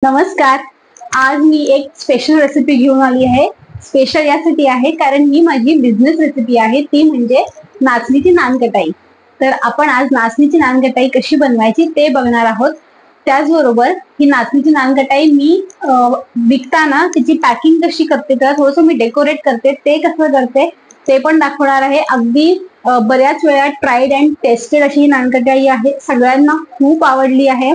नमस्कार. आज मी एक स्पेशल रेसिपी घेऊन आली आहे. स्पेशल यासाठी आहे कारण ही माझी बिझनेस रेसिपी आहे, ती म्हणजे नाचणीची नानकटाई. तर आपण आज नाचणीची नानकटाई कशी बनवायची ते बघणार आहोत. त्याचबरोबर ही नाचणीची नानकटाई मी विकताना तिची पॅकिंग कशी करते, त्याला थोडंसं मी डेकोरेट करते, ते कसं करते ते पण दाखवणार आहे. अगदी बऱ्याच वेळा ट्राईड अँड टेस्टेड अशी ही नानकटाई आहे. सगळ्यांना खूप आवडली आहे.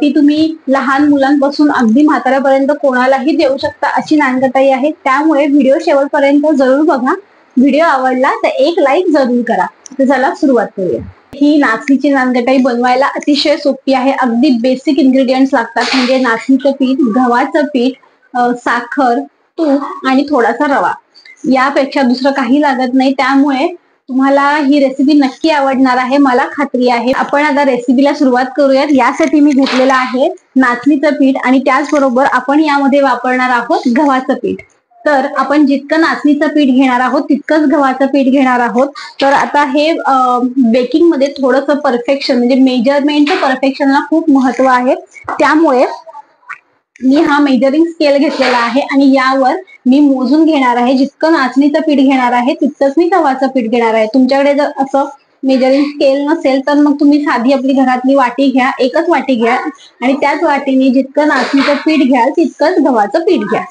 ती तुम्ही लहान मुलांपासून अगदी म्हाताऱ्यापर्यंत कोणालाही देऊ शकता अशी नानकटाई आहे. त्यामुळे व्हिडिओ शेवटपर्यंत जरूर बघा. व्हिडिओ आवडला तर एक लाईक जरूर करा. तर चला सुरुवात करूया. ही नाचणीची नानकटाई बनवायला अतिशय सोपी आहे. अगदी बेसिक इन्ग्रेडियंट्स लागतात, म्हणजे नाचणीचं पीठ, गव्हाचं पीठ, साखर, तूप आणि थोडासा रवा. यापेक्षा दुसरं काही लागत नाही. त्यामुळे तुम्हाला ही रेसिपी नक्की आवडणार आहे, मला खात्री आहे. आपण आता रेसिपीला सुरुवात करूयात. यासाठी मी घेतलेलं आहे नाचणीचं पीठ आणि त्याचबरोबर आपण यामध्ये वापरणार आहोत गव्हाचं पीठ. तर आपण जितकं नाचणीचं पीठ घेणार आहोत तितकंच गव्हाचं पीठ घेणार आहोत. तर आता हे बेकिंग मध्ये थोडंसं परफेक्शन, म्हणजे मेजरमेंट परफेक्शनला खूप महत्व आहे. त्यामुळे मी हा मेजरिंग स्केल घेतलेला आहे आणि यावर मी मोजून घेणार आहे. जितकं नाचणीचं पीठ घेणार आहे तितकंच मी गव्हाचं पीठ घेणार आहे. तुमच्याकडे जर असं मेजरिंग स्केल नसेल तर मग तुम्ही साधी आपली घरातली वाटी घ्या, एकच वाटी घ्या आणि त्याच वाटीने जितकं नाचणीचं पीठ घ्याल तितकंच गव्हाचं पीठ घ्या.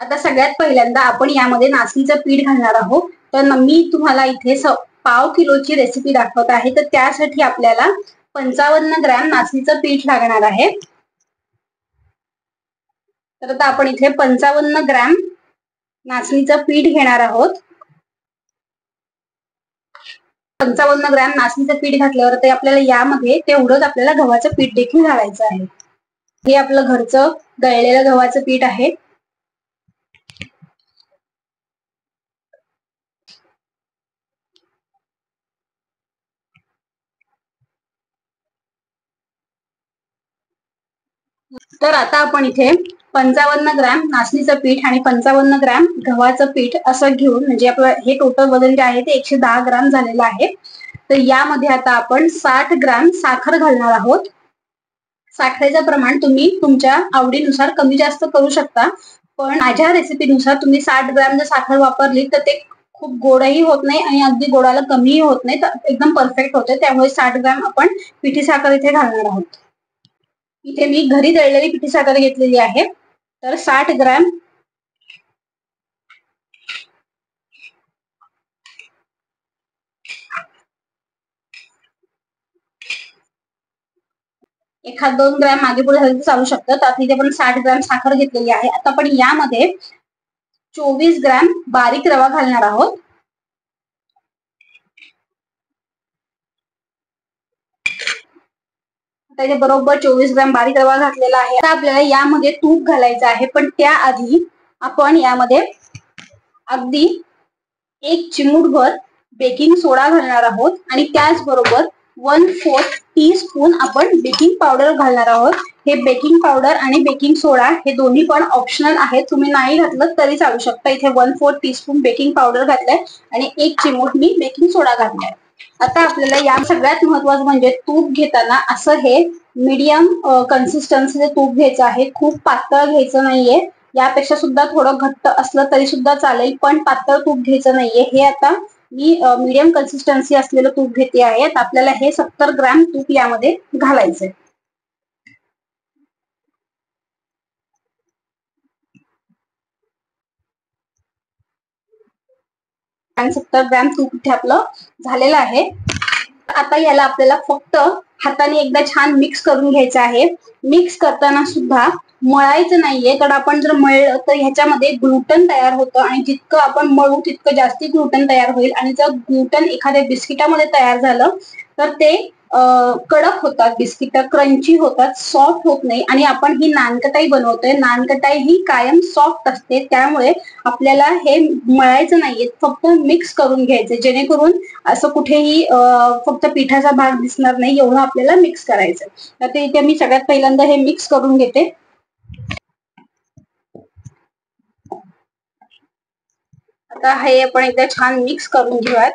आता सगळ्यात पहिल्यांदा आपण यामध्ये नाचणीचं पीठ घालणार आहोत. तर मी तुम्हाला इथे पाव किलोची रेसिपी दाखवत आहे. तर त्यासाठी आपल्याला 55 ग्रॅम नाचणीचं पीठ लागणार आहे. तर आता आपण इथे 55 ग्रॅम नाचणीचं पीठ घेणार आहोत. 55 ग्रॅम नाचणीचं पीठ घातल्यावर ते आपल्याला यामध्ये तेवढंच आपल्याला गव्हाचं पीठ देखील घालायचं आहे. हे आपलं घरचं दळलेलं गव्हाचं पीठ आहे. तर आता आपण इथे 55 ग्रॅम नाचणीचं पीठ आणि 55 ग्रॅम गव्हाचं पीठ असं घेऊन, म्हणजे आपलं हे टोटल वजन जे आहे ते 110 ग्रॅम झालेलं आहे. तर यामध्ये आता आपण 60 ग्रॅम साखर घालणार आहोत. साखरेचं प्रमाण तुम्ही तुमच्या आवडीनुसार कमी जास्त करू शकता, पण माझ्या रेसिपीनुसार तुम्ही 60 ग्रॅम जर साखर वापरली तर ते खूप गोडही होत नाही आणि अगदी गोडाला कमीही होत नाही, तर एकदम परफेक्ट होते. त्यामुळे 60 ग्रॅम आपण पिठी साखर इथे घालणार आहोत. इथे मी घरी दळलेली पिठी साखर घेतलेली आहे. तर 60 ग्रॅम एखाद 2 ग्रॅम मागे पुढे झालं तर चालू शकतं. तर इथे आपण 60 ग्रॅम साखर घेतलेली आहे. आता आपण यामध्ये 24 ग्रॅम बारीक रवा घालणार आहोत. त्याच्या बरोबर 24 ग्रॅम बारीक रवा घातलेला आहे. आता आपल्याला यामध्ये तूप घालायचं आहे, पण त्याआधी आपण यामध्ये अगदी 1 चिमूटभर बेकिंग सोडा घालणार आहोत आणि त्याचबरोबर 1/4 टीस्पून आपण बेकिंग पावडर घालणार आहोत. हे बेकिंग पावडर आणि बेकिंग सोडा हे दोन्ही पण ऑप्शनल आहेत, तुम्ही नाही घातलं तरी चालू शकता. इथे 1/4 टीस्पून बेकिंग पावडर घातलाय आणि 1 चिमूट मी बेकिंग सोडा घातलाय. आता आपल्याला या सगळ्यात महत्वाचं म्हणजे तूप घेताना असं हे मीडियम कन्सिस्टन्सीचे तूप घ्यायचं आहे. खूप पातळ घ्यायचं नाहीये. यापेक्षा सुद्धा थोडं घट्ट असलं तरी सुद्धा चालेल, पण पातळ तूप घ्यायचं नाहीये. हे आता मी मीडियम कन्सिस्टन्सी असलेलं तूप घेते आहे. आपल्याला हे 70 ग्रॅम तूप यामध्ये घालायचंय. आणि 70 ग्रॅम तूप इथे आपलं झालेलं आहे. आता याला आपल्याला फक्त हाताने एकदा छान मिक्स करून घ्यायचं आहे. मिक्स करताना सुद्धा मळायचं नाहीये, कारण आपण जर मळलं तर ह्याच्यामध्ये ग्लुटन तयार होतं आणि जितकं आपण मळू तितकं जास्ती ग्लुटन तयार होईल आणि जर ग्लुटन एखाद्या बिस्किटामध्ये तयार झालं तर ते कडक होतात, बिस्किट क्रंची होतात, सॉफ्ट होत नाही. आणि आपण ही नानकटाई बनवतोय, नानकटाई ही कायम सॉफ्ट असते. त्यामुळे आपल्याला हे मळायचं नाहीये, फक्त मिक्स करून घ्यायचे, जेणेकरून असं कुठेही फक्त पिठाचा भाग दिसणार नाही, एवढं आपल्याला मिक्स करायचं. तर ते इथे मी सगळ्यात पहिल्यांदा हे मिक्स करून घेते. आता हे आपण एकदा छान मिक्स करून घेऊयात.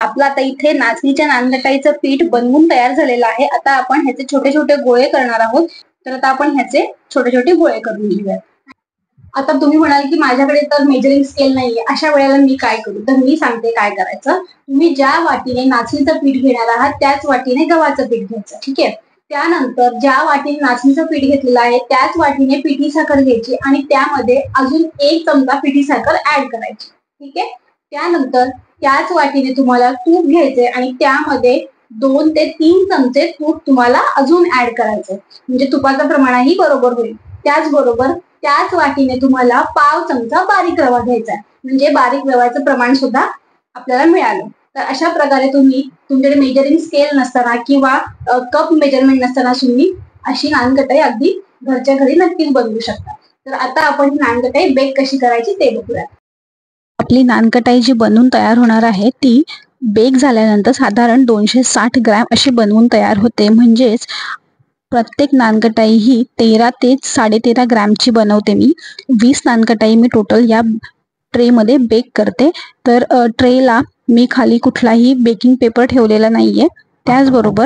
आपलं आता इथे नाचणीच्या नानकटाईचं पीठ बनवून तयार झालेलं आहे. आता आपण ह्याचे छोटे छोटे गोळे करणार आहोत. तर आता आपण ह्याचे छोटे छोटे गोळे करून घेऊया. आता तुम्ही म्हणाल की माझ्याकडे तर मेजरिंग स्केल नाहीये, अशा वेळेला मी काय करू? तर मी सांगते काय करायचं. तुम्ही ज्या वाटीने नाचणीचं पीठ घेणार आहात त्याच वाटीने गव्हाचं पीठ घ्यायचं. ठीक आहे. त्यानंतर ज्या वाटीने नाचणीचं पीठ घेतलेलं आहे त्याच वाटीने पिठी साखर घ्यायची आणि त्यामध्ये अजून 1 चमचा पिठी साखर ऍड करायची. ठीक आहे. त्यानंतर त्याच वाटीने तुम्हाला तूप घ्यायचे आणि त्यामध्ये 2 ते 3 चमचे तूप तुम्हाला अजून ऍड करायचं, म्हणजे तुपाचं प्रमाणही बरोबर होईल. त्याचबरोबर त्याच वाटीने तुम्हाला पाव चमचा बारीक रवा घ्यायचा आहे, म्हणजे बारीक रव्याचं प्रमाण सुद्धा आपल्याला मिळालं. तर अशा प्रकारे तुम्ही तुमच्याकडे मेजरिंग स्केल नसताना किंवा कप मेजरमेंट नसताना तुम्ही अशी नानकटाई अगदी घरच्या घरी नक्कीच बनवू शकता. तर आता आपण ही नानकटाई बेक कशी करायची ते बघूया. आपली नानकटाई जी बनवून तयार होणार आहे ती बेक झाल्यानंतर साधारण 260 ग्रॅम अशी बनवून तयार होते. म्हणजेच प्रत्येक नानकटाई ही 13 ते 13.5 ग्रॅमची बनवते मी. 20 नानकटाई मी टोटल या ट्रेमध्ये बेक करते. तर ट्रेला मी खाली कुठलाही बेकिंग पेपर ठेवलेला नाहीये. त्याचबरोबर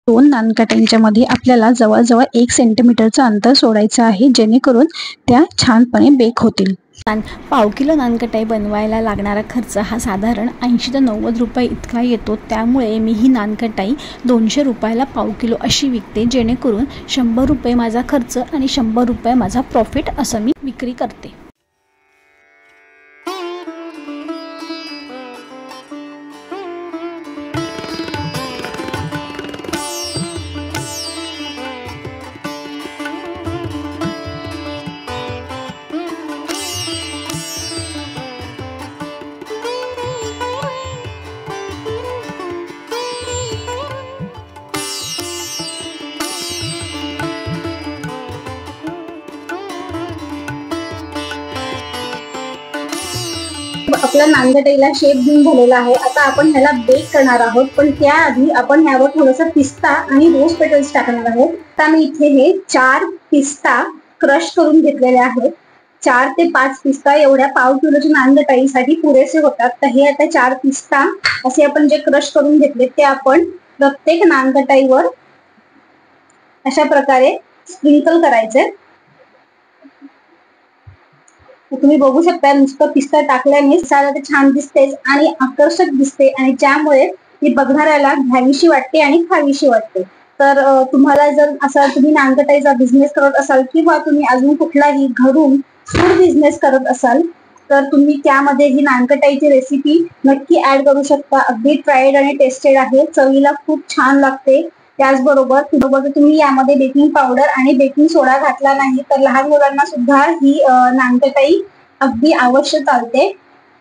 2 नानकटाईंच्या मध्ये आपल्याला जवळजवळ 1 सेंटीमीटरचं अंतर सोडायचं आहे, जेणेकरून त्या छानपणे बेक होतील. पाव किलो नानकटाई बनवायला लागणारा खर्च हा साधारण 80 ते 90 रुपये इतका येतो. त्यामुळे मी ही नानकटाई 200 रुपयाला पाव किलो अशी विकते, जेणेकरून 100 रुपये माझा खर्च आणि 100 रुपये माझा प्रॉफिट असं मी विक्री करते. आपल्या नानकटाईला शेप देऊन झालेला आहे. आता आपण ह्याला बेक करणार आहोत, पण त्याआधी आपण ह्यावर थोडंसं पिस्ता आणि रोज पेटल्स टाकणार आहोत. तर मी इथे हे 4 पिस्ता क्रश करून घेतलेले आहेत. 4 ते 5 पिस्ता एवढ्या पाव किलोच्या नानकटाईसाठी पुरेसे होतात. तर हे आता 4 पिस्ता असे आपण जे क्रश करून घेतले ते आपण प्रत्येक नानकटाईवर अशा प्रकारे स्प्रिंकल करायचे. तुम्ही बघू शकता नुसतं पिस्ता टाकल्याने साला ते छान दिसतेच आणि आकर्षक दिसते आणि ज्यामुळे ती बघणाऱ्याला घ्यावीशी वाटते आणि खावीशी वाटते. तर तुम्हाला जर असा तुम्ही नानकटाईचा बिझनेस करत असाल किंवा तुम्ही अजून कुठलाही घरून फूड बिझनेस करत असाल तर तुम्ही त्यामध्ये ही नानकटाईची रेसिपी नक्की ऍड करू शकता. अगदी ट्राईड आणि टेस्टेड आहे, चवीला खूप छान लागते. त्याचबरोबर तुम्ही यामध्ये बेकिंग पावडर आणि बेकिंग सोडा घातला नाही तर लहान मुलांना सुद्धा ही नानकटाई अगदी आवश्यक चालते.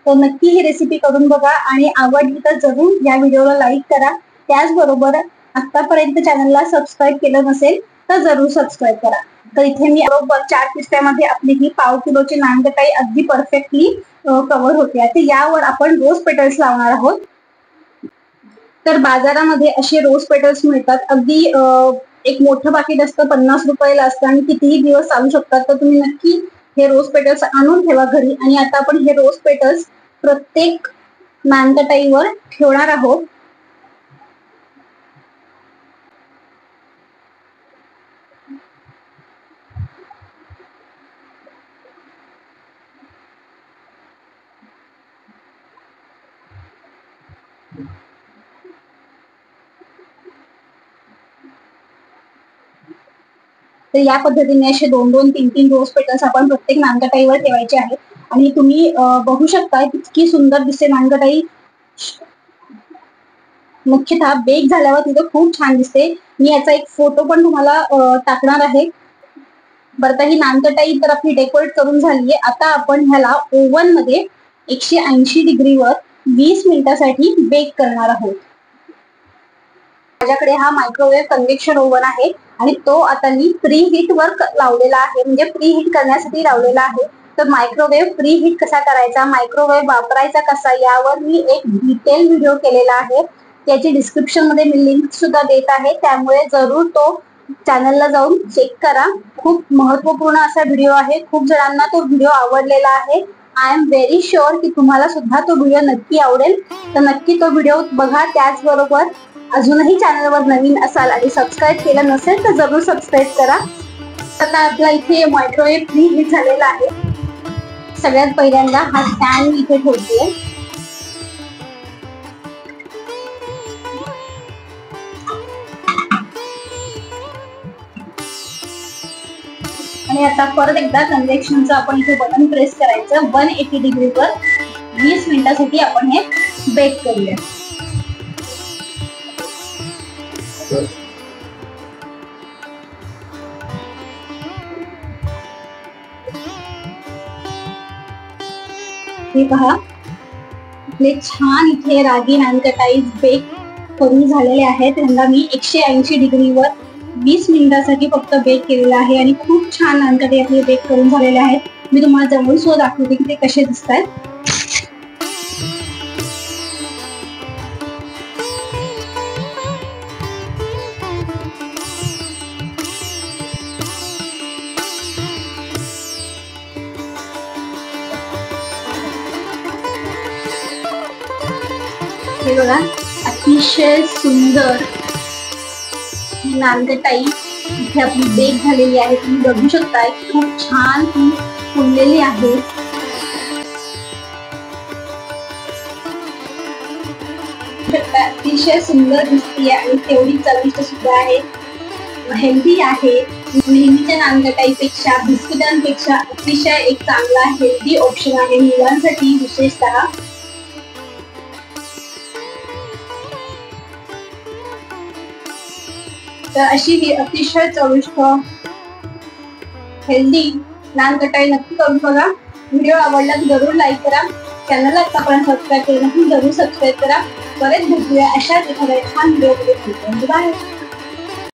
तर नक्की ही रेसिपी करून बघा आणि आवडली तर जरूर या व्हिडिओला लाईक करा. त्याचबरोबर आतापर्यंत चॅनलला सबस्क्राईब केलं नसेल तर जरूर सबस्क्राईब करा. तर इथे मी बरोबर 4 पिस्त्यामध्ये आपली ही पाव किलोची नानकटाई अगदी परफेक्टली कव्हर होते. आता यावर आपण रोज पेटल्स लावणार आहोत. तर बाजारामध्ये असे रोज पेटल्स मिळतात. अगदी एक मोठं पाकिट असतं 50 रुपयाला असतं आणि कितीही दिवस चालू शकतात. तर तुम्ही नक्की हे रोज पेटल्स आणून ठेवा घरी. आणि आता आपण हे रोज पेटल्स प्रत्येक नानकटाईवर ठेवणार आहोत. तर या पद्धतीने असे 2-2, 3-3 रोज पेटल्स आपण प्रत्येक नानकटाईवर ठेवायचे आहेत. आणि तुम्ही बघू शकता किती सुंदर दिसते नानकटाई. मुख्यतः बेक झाल्यावर तिथे खूप छान दिसते. मी याचा एक फोटो पण तुम्हाला टाकणार आहे. बरं, ही नानकटाई तर आपली डेकोरेट करून झालीये. आता आपण ह्याला ओव्हन मध्ये 180 डिग्रीवर 20 मिनिटासाठी बेक करणार आहोत. माझ्याकडे हा मायक्रोवेव्ह कन्व्हेक्शन ओव्हन आहे आणि तो आता मी प्री हीट वर लावलेला आहे, म्हणजे प्री हीट करण्यासाठी लावलेला आहे. तर मायक्रोवेव्ह प्री हीट कसा करायचा, मायक्रोवेव्ह वापरायचा कसा, यावर मी एक डिटेल व्हिडिओ केलेला आहे. त्याची डिस्क्रिप्शन मध्ये मी लिंक सुद्धा देत आहे, त्यामुळे जरूर तो चॅनलला जाऊन चेक करा. खूप महत्वपूर्ण असा व्हिडिओ आहे. खूप जणांना तो व्हिडिओ आवडलेला आहे आय एम व्हेरी शुअर की तुम्हाला सुद्धा तो व्हिडिओ नक्की आवडेल. तर नक्की तो व्हिडिओ बघा. त्याचबरोबर अजूनही चॅनलवर नवीन असाल आणि सबस्क्राईब केलं नसेल तर जरूर सबस्क्राईब करा. आता आपला इथे मायक्रोवेव्ह प्री हीट झालेला आहे. सगळ्यात पहिल्यांदा हा स्टँड मी इथे ठेवते. आणि आता परत एकदा कन्व्हेक्शनचं आपण इथे बटन प्रेस करायचं. 180 डिग्रीवर 20 मिनिटासाठी आपण हे बेक करूया. हे पहा, आपले छान इथे रागी नानकटाई बेक करून झालेले आहेत. त्यांना मी 180 डिग्रीवर 20 मिनिटासाठी फक्त बेक केलेलं आहे आणि खूप छान नानकटाई आपले बेक करून झालेले आहेत. मी तुम्हाला जवळून सुद्धा दाखवते की ते कसे दिसत आहेत. हे बघा, अतिशय सुंदर नानकटाई इथे आपली बेक झालेली आहे. तुम्ही बघू शकताय खूप छान ती फुललेली आहे. अतिशय सुंदर दिसते आणि तेवढी चविष्ट सुद्धा आहे. हेल्दी आहे. नेहमीच्या नानकटाईपेक्षा बिस्किटांपेक्षा अतिशय एक चांगला हेल्दी ऑप्शन आहे मुलांसाठी विशेषतः. तर अशी ही अतिशय चविष्ट हेल्दी नानकटाई नक्की करून बघा. व्हिडिओ आवडला तर जरूर लाईक करा. चॅनलला आतापर्यंत सबस्क्राईब केलं नसेल जरूर सबस्क्राईब करा. परत भेटूया अशाच एखाद्या छान व्हिडिओ मध्ये. बाय.